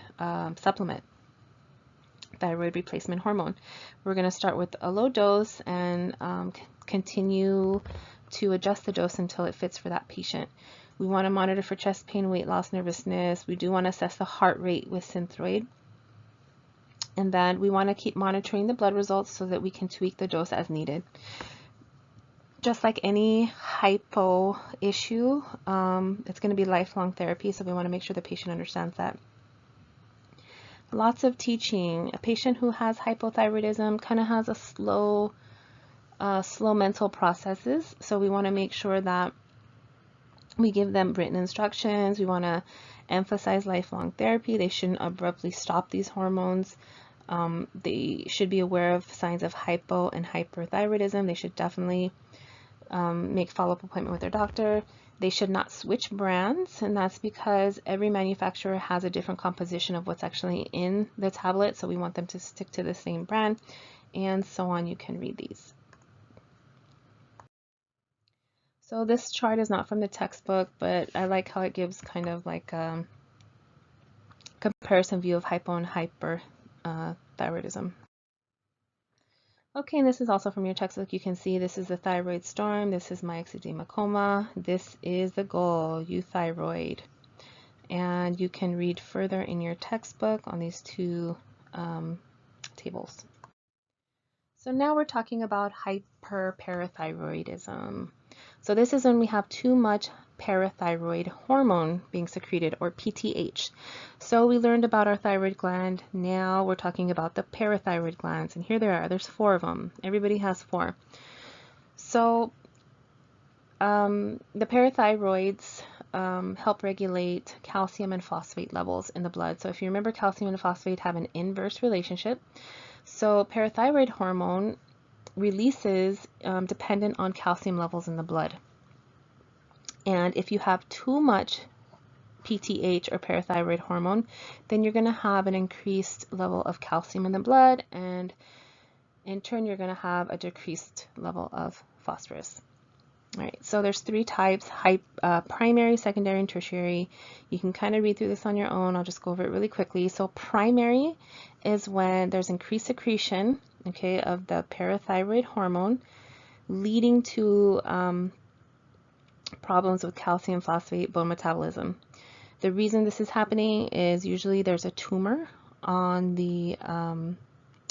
supplement, thyroid replacement hormone. We're going to start with a low dose and continue to adjust the dose until it fits for that patient. We want to monitor for chest pain, weight loss, nervousness. We do want to assess the heart rate with Synthroid. And then we want to keep monitoring the blood results so that we can tweak the dose as needed. Just like any hypo issue, it's going to be lifelong therapy, so we want to make sure the patient understands that. Lots of teaching. A patient who has hypothyroidism kind of has a slow mental processes, so we want to make sure that we give them written instructions. We want to emphasize lifelong therapy. They shouldn't abruptly stop these hormones. They should be aware of signs of hypo and hyperthyroidism. They should definitely make follow-up appointment with their doctor. They should not switch brands, and that's because every manufacturer has a different composition of what's actually in the tablet, so we want them to stick to the same brand, and so on. You can read these. So this chart is not from the textbook, but I like how it gives kind of like a comparison view of hypo and hyperthyroidism. Okay, and this is also from your textbook. You can see this is the thyroid storm. This is Myxedema, Coma. This is the goal, euthyroid. And you can read further in your textbook on these two tables. So now we're talking about hyperparathyroidism. So this is when we have too much parathyroid hormone being secreted, or PTH. So we learned about our thyroid gland. Now we're talking about the parathyroid glands, and here there are. There's 4 of them. Everybody has 4. So the parathyroids help regulate calcium and phosphate levels in the blood. So if you remember, calcium and phosphate have an inverse relationship. So parathyroid hormone releases dependent on calcium levels in the blood. And if you have too much PTH or parathyroid hormone, then you're going to have an increased level of calcium in the blood, and in turn you're going to have a decreased level of phosphorus. All right, so there's 3 types: primary, secondary, and tertiary. You can kind of read through this on your own. I'll just go over it really quickly. So primary is when there's increased secretion, okay, of the parathyroid hormone, leading to problems with calcium, phosphate, bone metabolism. The reason this is happening is usually there's a tumor on the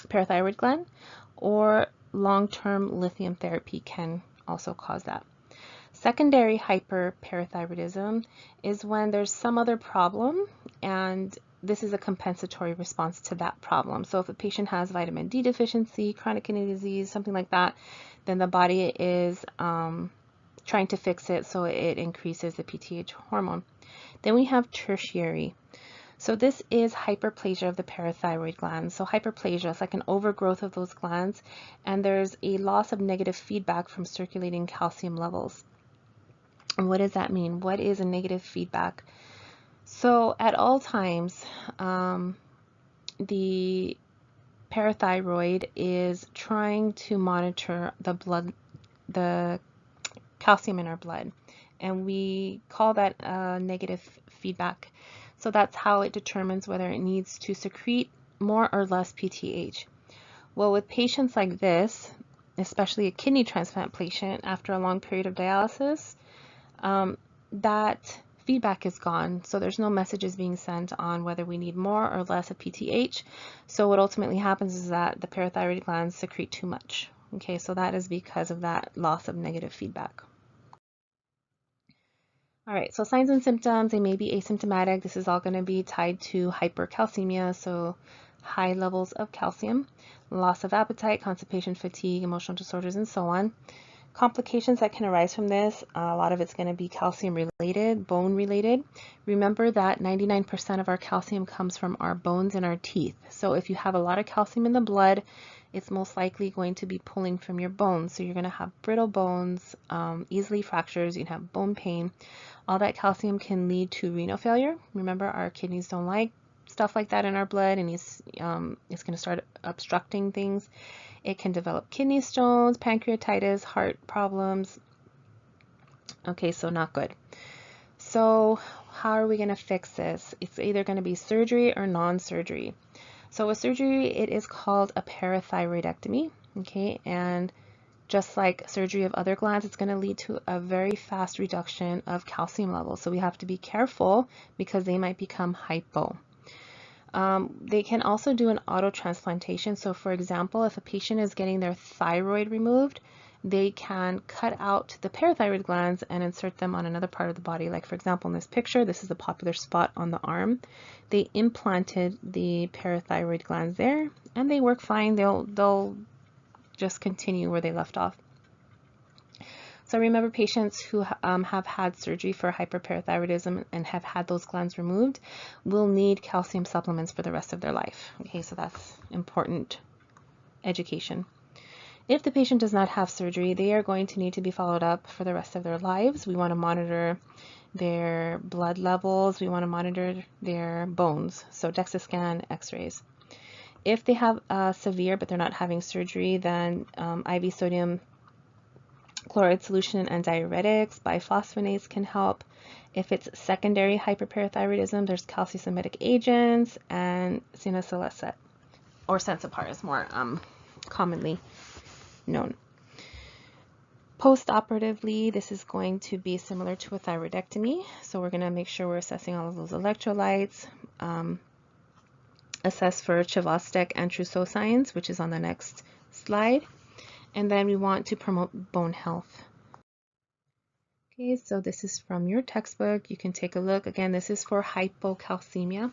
parathyroid gland, or long-term lithium therapy can also cause that. Secondary hyperparathyroidism is when there's some other problem, and this is a compensatory response to that problem. So if a patient has vitamin D deficiency, chronic kidney disease, something like that, then the body is trying to fix it, so it increases the PTH hormone. Then we have tertiary. So this is hyperplasia of the parathyroid glands. So hyperplasia is like an overgrowth of those glands, and there's a loss of negative feedback from circulating calcium levels. And what does that mean? What is a negative feedback? So at all times, the parathyroid is trying to monitor the calcium in our blood, and we call that negative feedback. So that's how it determines whether it needs to secrete more or less PTH. Well, with patients like this, especially a kidney transplant patient after a long period of dialysis, that feedback is gone, so there's no messages being sent on whether we need more or less of PTH. So what ultimately happens is that the parathyroid glands secrete too much. Okay, so that is because of that loss of negative feedback. All right, so signs and symptoms, they may be asymptomatic. This is all going to be tied to hypercalcemia, so high levels of calcium, loss of appetite, constipation, fatigue, emotional disorders, and so on. Complications that can arise from this, a lot of it's going to be calcium related, bone related. Remember that 99% of our calcium comes from our bones and our teeth. So if you have a lot of calcium in the blood, it's most likely going to be pulling from your bones. So you're going to have brittle bones, easily fractures, you can have bone pain. All that calcium can lead to renal failure. Remember, our kidneys don't like stuff like that in our blood, and it's going to start obstructing things. It can develop kidney stones, pancreatitis, heart problems. Okay, so not good. So how are we going to fix this? It's either going to be surgery or non-surgery. So with surgery, it is called a parathyroidectomy, okay? And just like surgery of other glands, it's going to lead to a very fast reduction of calcium levels. So we have to be careful because they might become hypo. They can also do an autotransplantation. So for example, if a patient is getting their thyroid removed, they can cut out the parathyroid glands and insert them on another part of the body. Like for example, in this picture, this is a popular spot on the arm. They implanted the parathyroid glands there and they work fine. They'll just continue where they left off. So remember, patients who have had surgery for hyperparathyroidism and have had those glands removed will need calcium supplements for the rest of their life. Okay, so that's important education. If the patient does not have surgery, they are going to need to be followed up for the rest of their lives. We want to monitor their blood levels. We want to monitor their bones, so DEXA scan, x-rays. If they have severe but they're not having surgery, then IV sodium chloride solution and diuretics, biphosphonates can help. If it's secondary hyperparathyroidism, there's calcium-semitic agents and sinacilacet, or Sensipar is more commonly known. Post-operatively, this is going to be similar to a thyroidectomy. So we're going to make sure we're assessing all of those electrolytes, assess for Chvostek and Trousseau signs, which is on the next slide. And then we want to promote bone health. Okay, so this is from your textbook. You can take a look. Again, this is for hypocalcemia.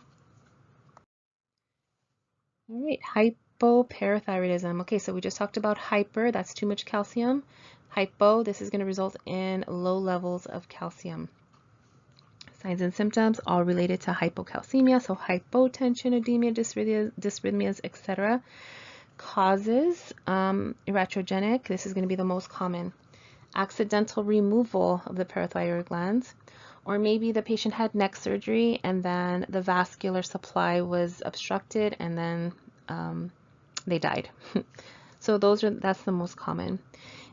All right, hypoparathyroidism. Okay, so we just talked about hyper, that's too much calcium. Hypo, this is going to result in low levels of calcium. Signs and symptoms all related to hypocalcemia, so hypotension, edema, dysrhythmias, etc. Causes, iatrogenic, this is going to be the most common. Accidental removal of the parathyroid glands, or maybe the patient had neck surgery and then the vascular supply was obstructed and then they died. So that's the most common.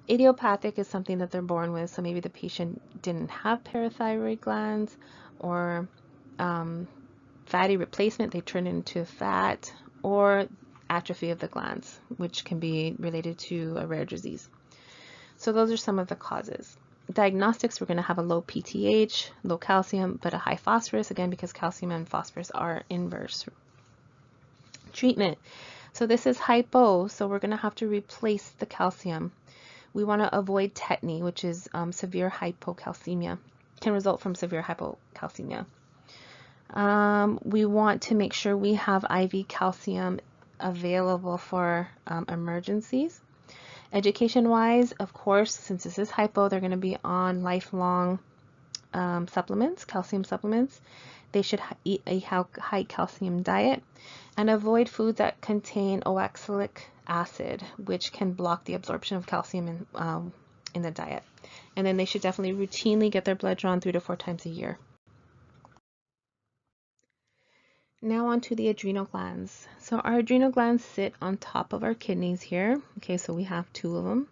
Idiopathic is something that they're born with, so maybe the patient didn't have parathyroid glands, or fatty replacement, they turn into fat, or atrophy of the glands, which can be related to a rare disease. So those are some of the causes. Diagnostics, we're going to have a low PTH, low calcium, but a high phosphorus, again, because calcium and phosphorus are inverse. Treatment. So this is hypo, so we're going to have to replace the calcium. We want to avoid tetany, which is severe hypocalcemia, can result from severe hypocalcemia. We want to make sure we have IV calcium available for emergencies. Education-wise, of course, since this is hypo, they're going to be on lifelong supplements, calcium supplements. They should eat a high calcium diet and avoid foods that contain oxalic acid, which can block the absorption of calcium in the diet. And then they should definitely routinely get their blood drawn 3 to 4 times a year. Now on to the adrenal glands. So our adrenal glands sit on top of our kidneys here. Okay, so we have 2 of them.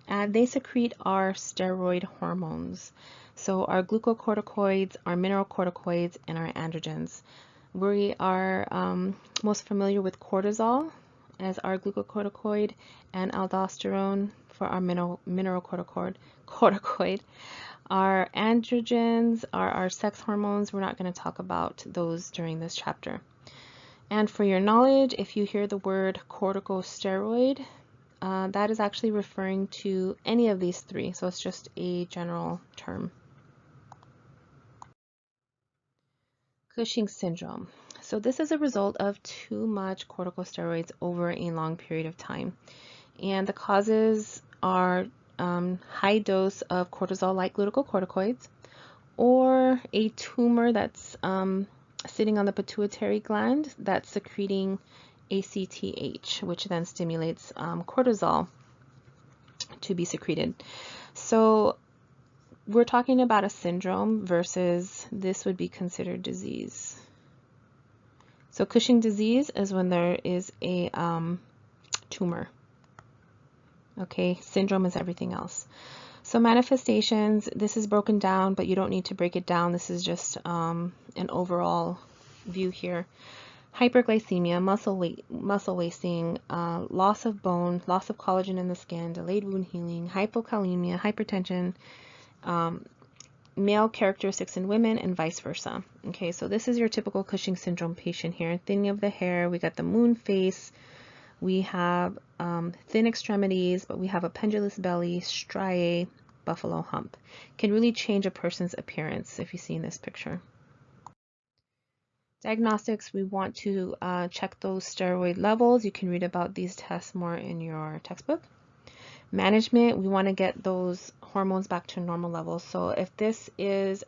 And they secrete our steroid hormones. So our glucocorticoids, our mineralocorticoids, and our androgens. We are most familiar with cortisol as our glucocorticoid and aldosterone for our mineralocorticoid. Our androgens are our sex hormones. We're not going to talk about those during this chapter. And for your knowledge, if you hear the word corticosteroid, that is actually referring to any of these 3. So it's just a general term. Cushing syndrome. So this is a result of too much corticosteroids over a long period of time. And the causes are high dose of cortisol-like glucocorticoids, or a tumor that's sitting on the pituitary gland that's secreting ACTH, which then stimulates cortisol to be secreted. So we're talking about a syndrome versus this would be considered disease. So Cushing disease is when there is a tumor. Okay, syndrome is everything else. So manifestations, this is broken down, but you don't need to break it down. This is just an overall view here. Hyperglycemia, muscle wasting, loss of bone, loss of collagen in the skin, delayed wound healing, hypokalemia, hypertension, male characteristics in women, and vice versa. Okay, so this is your typical Cushing syndrome patient here. Thinning of the hair, we got the moon face, we have thin extremities, but we have a pendulous belly, striae, buffalo hump. Can really change a person's appearance if you see in this picture. Diagnostics, we want to check those steroid levels. You can read about these tests more in your textbook. Management, we want to get those hormones back to normal levels. So if this is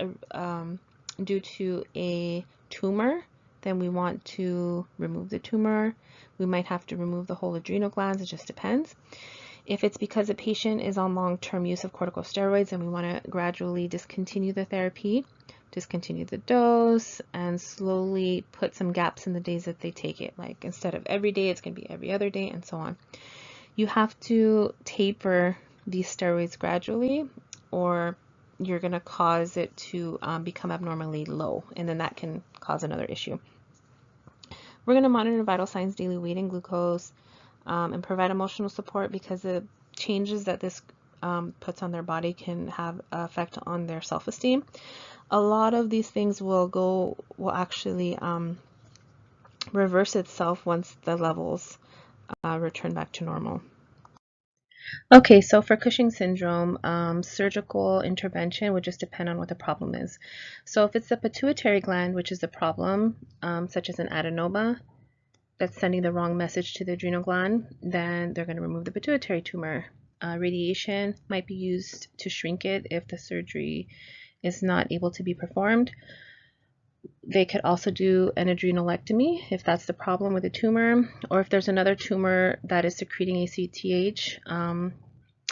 due to a tumor, then we want to remove the tumor. We might have to remove the whole adrenal glands. It just depends. If it's because a patient is on long-term use of corticosteroids and we want to gradually discontinue the therapy, discontinue the dose, and slowly put some gaps in the days that they take it. Like instead of every day, it's going to be every other day, and so on. You have to taper these steroids gradually, or you're going to cause it to become abnormally low, and then that can cause another issue. We're going to monitor vital signs, daily weight and glucose, and provide emotional support, because the changes that this puts on their body can have an effect on their self-esteem. A lot of these things will actually reverse itself once the levels return back to normal. Okay, so for Cushing syndrome, surgical intervention would just depend on what the problem is. So if it's the pituitary gland, which is the problem, such as an adenoma that's sending the wrong message to the adrenal gland, then they're going to remove the pituitary tumor. Radiation might be used to shrink it if the surgery is not able to be performed. They could also do an adrenalectomy if that's the problem with the tumor, or if there's another tumor that is secreting ACTH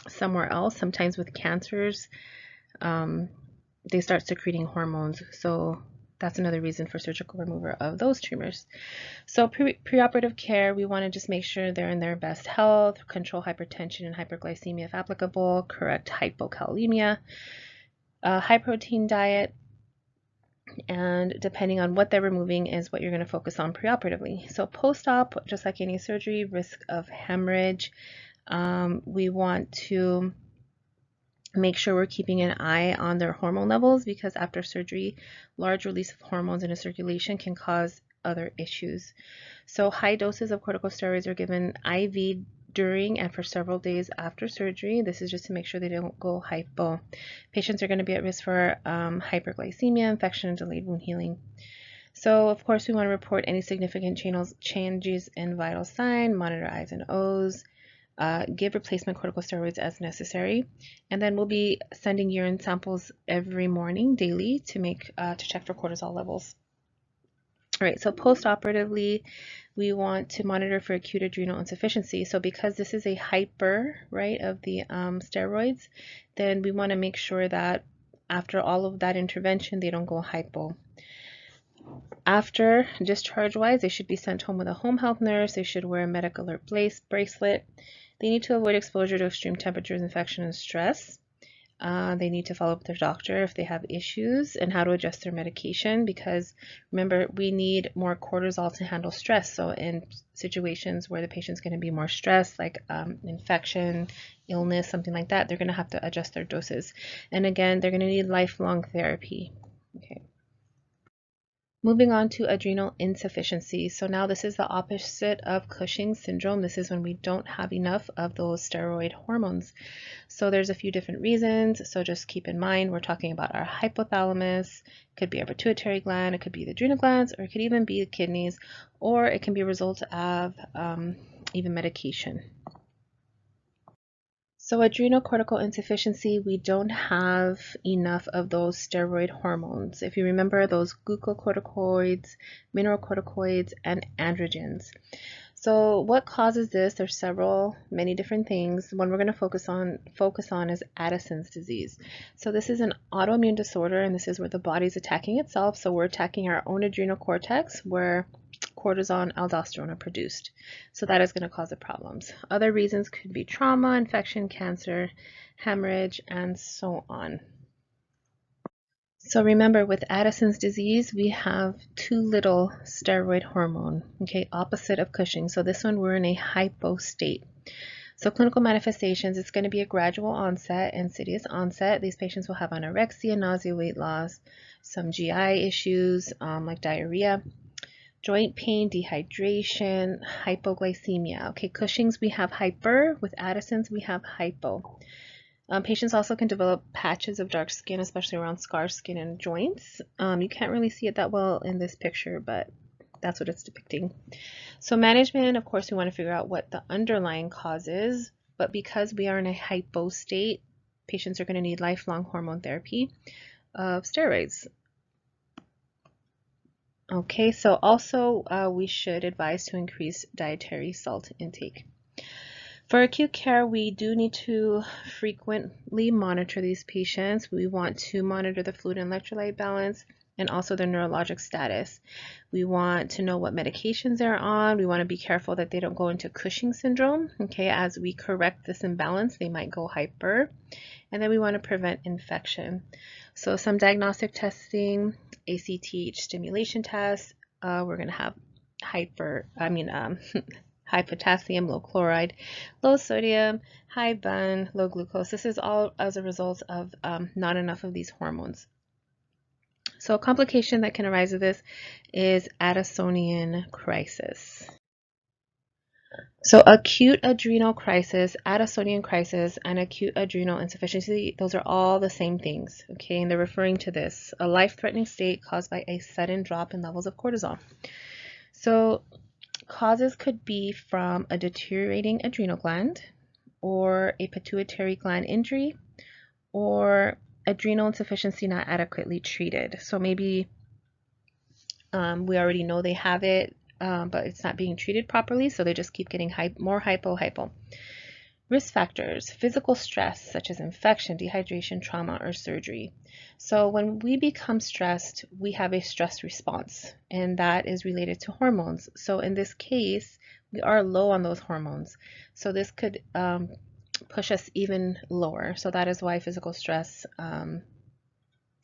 somewhere else. Sometimes with cancers, they start secreting hormones, so that's another reason for surgical removal of those tumors. So preoperative care, we want to just make sure they're in their best health, control hypertension and hyperglycemia if applicable, correct hypokalemia, high protein diet, and depending on what they're removing is what you're going to focus on preoperatively. So post-op, just like any surgery, risk of hemorrhage, we want to make sure we're keeping an eye on their hormone levels, because after surgery, large release of hormones into circulation can cause other issues. So high doses of corticosteroids are given IV during and for several days after surgery. This is just to make sure they don't go hypo. Patients are going to be at risk for hyperglycemia, infection, and delayed wound healing. So of course we want to report any significant changes in vital sign, monitor I's and O's, give replacement corticosteroids as necessary, and then we'll be sending urine samples every morning, daily, to check for cortisol levels. All right, so post-operatively, we want to monitor for acute adrenal insufficiency. So because this is a hyper, right, of the steroids, then we want to make sure that after all of that intervention, they don't go hypo. After discharge-wise, they should be sent home with a home health nurse. They should wear a medic alert bracelet. They need to avoid exposure to extreme temperatures, infection, and stress. They need to follow up with their doctor if they have issues, and how to adjust their medication, because remember, we need more cortisol to handle stress. So in situations where the patient's going to be more stressed, like infection, illness, something like that, they're going to have to adjust their doses. And again, they're going to need lifelong therapy. Okay. Moving on to adrenal insufficiency. So now this is the opposite of Cushing syndrome. This is when we don't have enough of those steroid hormones. So there's a few different reasons. So just keep in mind, we're talking about our hypothalamus, it could be our pituitary gland, it could be the adrenal glands, or it could even be the kidneys, or it can be a result of even medication. So adrenocortical insufficiency, we don't have enough of those steroid hormones. If you remember, those glucocorticoids, mineralocorticoids, and androgens. So what causes this? There's many different things. One we're going to focus on is Addison's disease. So this is an autoimmune disorder, and this is where the body's attacking itself. So we're attacking our own adrenal cortex, where cortisol and aldosterone are produced. So that is going to cause the problems. Other reasons could be trauma, infection, cancer, hemorrhage, and so on. So remember, with Addison's disease, we have too little steroid hormone, okay, opposite of Cushing. So this one, we're in a hypo state. So clinical manifestations, it's going to be a gradual onset, insidious onset. These patients will have anorexia, nausea, weight loss, some GI issues like diarrhea, joint pain, dehydration, hypoglycemia. Okay, Cushing's we have hyper, with Addison's we have hypo. Patients also can develop patches of dark skin, especially around scar skin and joints. You can't really see it that well in this picture, but that's what it's depicting. So management, of course, we want to figure out what the underlying cause is, but because we are in a hypo state, patients are going to need lifelong hormone therapy of steroids. Okay, so also we should advise to increase dietary salt intake. For acute care, we do need to frequently monitor these patients. We want to monitor the fluid and electrolyte balance and also their neurologic status. We want to know what medications they're on. We want to be careful that they don't go into Cushing syndrome. Okay, as we correct this imbalance, they might go hyper. And then we want to prevent infection. So some diagnostic testing, ACTH stimulation tests. We're going to have high potassium, low chloride, low sodium, high BUN, low glucose. This is all as a result of not enough of these hormones. So a complication that can arise of this is Addisonian crisis. So acute adrenal crisis, Addisonian crisis, and acute adrenal insufficiency, those are all the same things, okay? And they're referring to this, a life-threatening state caused by a sudden drop in levels of cortisol. So causes could be from a deteriorating adrenal gland or a pituitary gland injury or adrenal insufficiency not adequately treated. So maybe we already know they have it, but it's not being treated properly, so they just keep getting more hypo. Risk factors, physical stress such as infection, dehydration, trauma, or surgery. So when we become stressed, we have a stress response, and that is related to hormones. So in this case, we are low on those hormones. So this could push us even lower. So that is why physical stress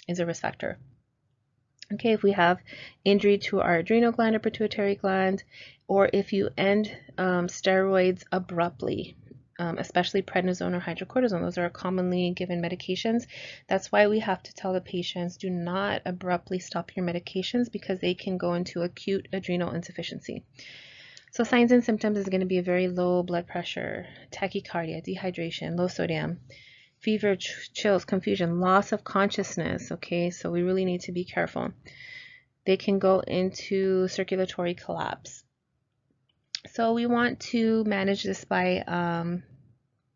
is a risk factor. Okay, if we have injury to our adrenal gland or pituitary gland, or if you end steroids abruptly, especially prednisone or hydrocortisone. Those are commonly given medications. That's why we have to tell the patients, do not abruptly stop your medications because they can go into acute adrenal insufficiency. So signs and symptoms is going to be a very low blood pressure, tachycardia, dehydration, low sodium, fever, chills, confusion, loss of consciousness. Okay, so we really need to be careful. They can go into circulatory collapse. So we want to manage this by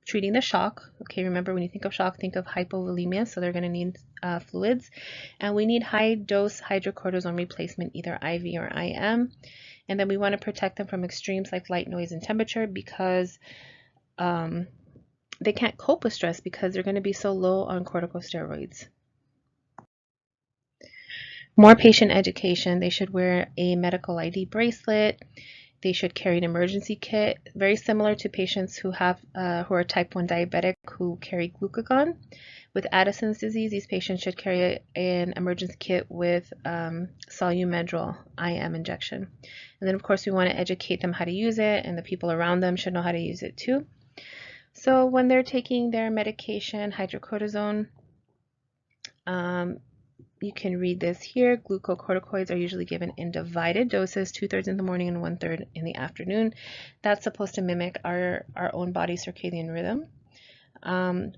treating the shock. Okay, remember when you think of shock, think of hypovolemia, so they're going to need fluids. And we need high dose hydrocortisone replacement, either IV or IM. And then we want to protect them from extremes like light, noise, and temperature because they can't cope with stress because they're going to be so low on corticosteroids. More patient education. They should wear a medical ID bracelet. They should carry an emergency kit, very similar to patients who have who are type 1 diabetic who carry glucagon. With Addison's disease, these patients should carry an emergency kit with Solumedrol IM injection. And then, of course, we want to educate them how to use it, and the people around them should know how to use it too. So when they're taking their medication, hydrocortisone, you can read this here. Glucocorticoids are usually given in divided doses, 2/3 in the morning and 1/3 in the afternoon. That's supposed to mimic our own body circadian rhythm.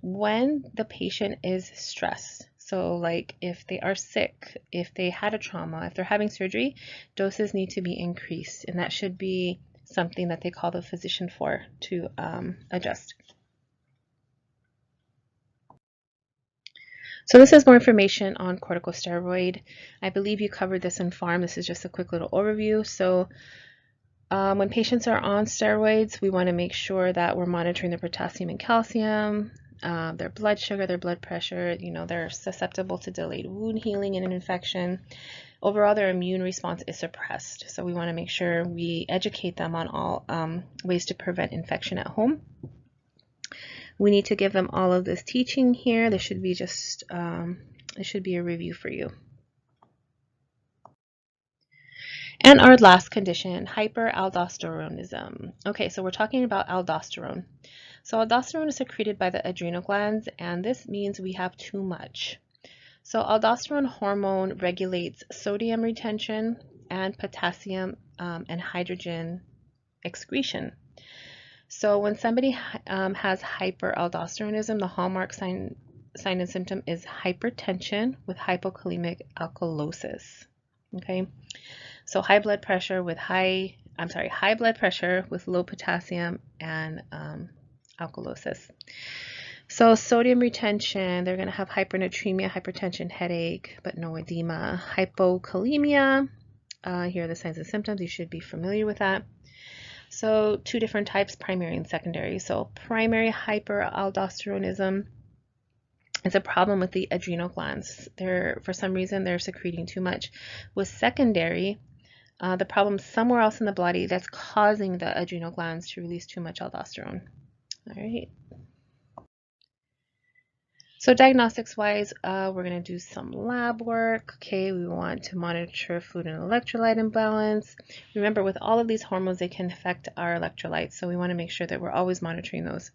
When the patient is stressed, so like if they are sick, if they had a trauma, if they're having surgery, doses need to be increased, and that should be something that they call the physician for to adjust. So this is more information on corticosteroid. I believe you covered this in Pharm. This is just a quick little overview. So when patients are on steroids, we want to make sure that we're monitoring their potassium and calcium. their blood sugar, their blood pressure. They're susceptible to delayed wound healing and an infection. Overall, their immune response is suppressed. So we want to make sure we educate them on all ways to prevent infection at home. We need to give them all of this teaching here. There should be just, it should be a review for you. And our last condition, hyperaldosteronism. Okay, so we're talking about aldosterone. So aldosterone is secreted by the adrenal glands, and this means we have too much. So aldosterone hormone regulates sodium retention and potassium and hydrogen excretion. So when somebody has hyperaldosteronism, the hallmark sign and symptom is hypertension with hypokalemic alkalosis. Okay, so high blood pressure with low potassium and alkalosis. So sodium retention, they're going to have hypernatremia, hypertension, headache, but no edema. Hypokalemia, here are the signs and symptoms. You should be familiar with that. So two different types, primary and secondary. So primary hyperaldosteronism is a problem with the adrenal glands. For some reason, they're secreting too much. With secondary, the problem somewhere else in the body that's causing the adrenal glands to release too much aldosterone. All right. So diagnostics wise, we're going to do some lab work. Okay, we want to monitor food and electrolyte imbalance. Remember, with all of these hormones, they can affect our electrolytes, so we want to make sure that we're always monitoring those.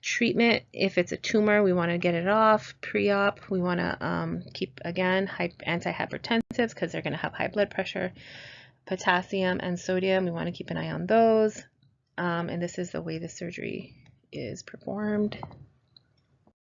Treatment, if it's a tumor, we want to get it off. Pre-op, we want to keep, again, antihypertensives because they're going to have high blood pressure. Potassium and sodium, we want to keep an eye on those. And this is the way the surgery is performed.